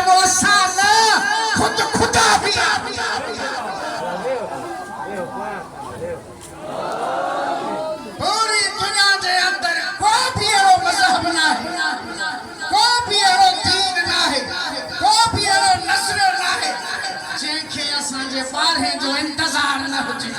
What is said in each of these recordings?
वो साला खुद खुदा भी पूरी दुनिया के अंदर कोई भी अड़ो मजहब ना है, कोई भी अड़ो दीन ना है, कोई भी अड़ो नस्ल ना है जंहिंखे असांजे ॿारहें जो इंतज़ार न हुजे।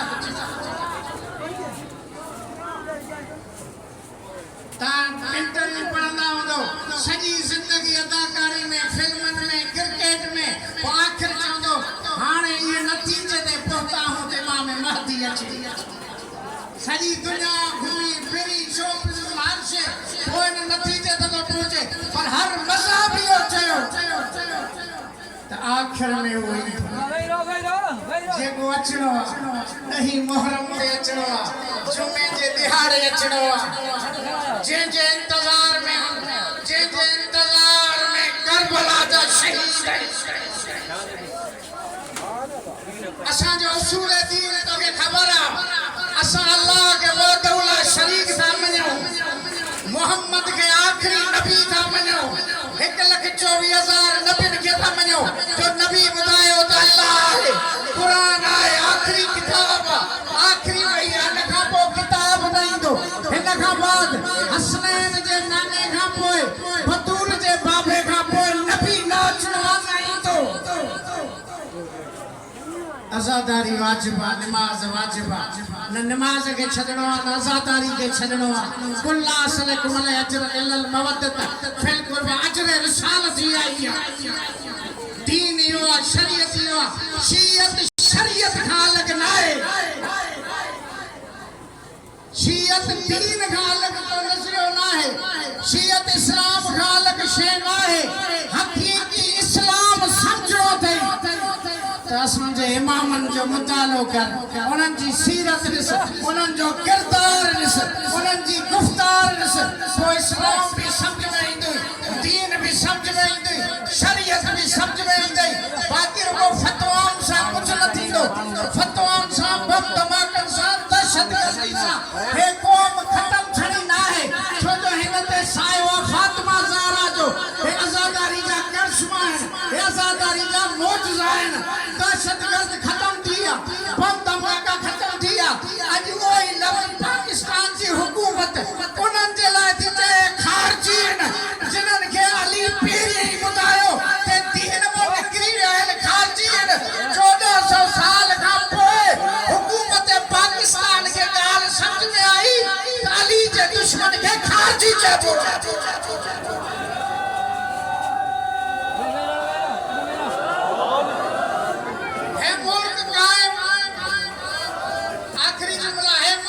इंटर में पढ़ंदा हूंदो सॼी ज़िंदगी अदाकारी में, फिल्मनि में, क्रिकेट में, पोइ आख़िर चवंदो हाणे इहे नतीजे ते पहुता हूं त इमाम महदी अचे। सॼी दुनिया घुमी फिरी शोपिस हर शइ पोइ हिन नतीजे ते थो पहुचे, पर हर मज़हब इहो चयो त आख़िर में उहो जेको अचिणो आहे ॾहीं मुहर्रम ते अचिणो आहे, जुमे जे दिहाड़े अचिणो आहे, जंहिंजे इंतज़ार में करबला जा शहीद असांजो उसूल दीन तोखे ख़बर आहे। असां अल्लाह खे वहदहुल्ला शरीक था मञूं, मोहम्मद खे आख़िरी नबी था मञूं, 1,24,000 नबियुनि खे था मञूं जो नबी ॿुधायो त अल्लाह आहे, क़ुरान आहे, आख़िरी किताब आहे, आख़िरी वही आहे, हिन खां पोइ किताब न ईंदो। हिन खां बाद हसनैन जे नाने खां पोइ बतूल जे बाबे खां पोइ नबी न अचणो आहे, न ईंदो। आज़ादारी वाजिब आहे, निमाज़ वाजिब आहे, न निमाज़ खे छॾणो आहे, न आज़ादारी खे छॾणो आहे। कुल असलकुम अल अजर इल्लल मवद्दत फिल क़ुर्ब, अजर रिसालत ई आई आहे। दीन इहो आहे, शरीयत इहो आहे। शीयत शरीयत खां अलॻि न आहे, शीयत दीन खां अलॻि को नज़रियो न आहे, शीयत इस्लाम खां अलॻि शइ न आहे। हक़ीक़ी इस्लाम सम्झो अथई त असांजे इमामनि जो मुतालो कर, उन्हनि जी सीरत ॾिस, उन्हनि जो किरदार ॾिस, उन्हनि जी गुफ़्तार ॾिस, पोइ इस्लाम बि सम्झ में ईंदो, दीन बि सम्झ में ईंदी, शरीयत बि सम्झ में ईंदी। बाक़ी रुगो फतवाउनि सां कुझु न थींदो, फतवाउनि सां, बम धमाकनि सां, दहशतगर्दी सां हे क़ौम ख़तम छड़ी न आहे। छो जो हिन ते सायो आहे फातिमा ज़हरा जो, हे आज़ादारी जा करिश्मा आहिनि, हे आज़ादारी जा मौजज़ा आहिनि। दहशतगर्द ख़तम थी विया, बम धमाका ख़तम थी विया। अॼु उहो ई लफ़्ज़ पाकिस्तान जी हुकूमत उन्हनि जे लाइ थी चए ख़ारिजी आहिनि, जिन्हनि खे अली पहिरीं ई ॿुधायो त दीन मां निकिरी विया आहिनि, ख़ारिजी आहिनि। 1400 साल खां पोइ हुकूमत पाकिस्तान खे ॻाल्हि सम्झ में आई त अली जे दुश्मन खे ख़ारिजी चइबो। आखिरी जुमला है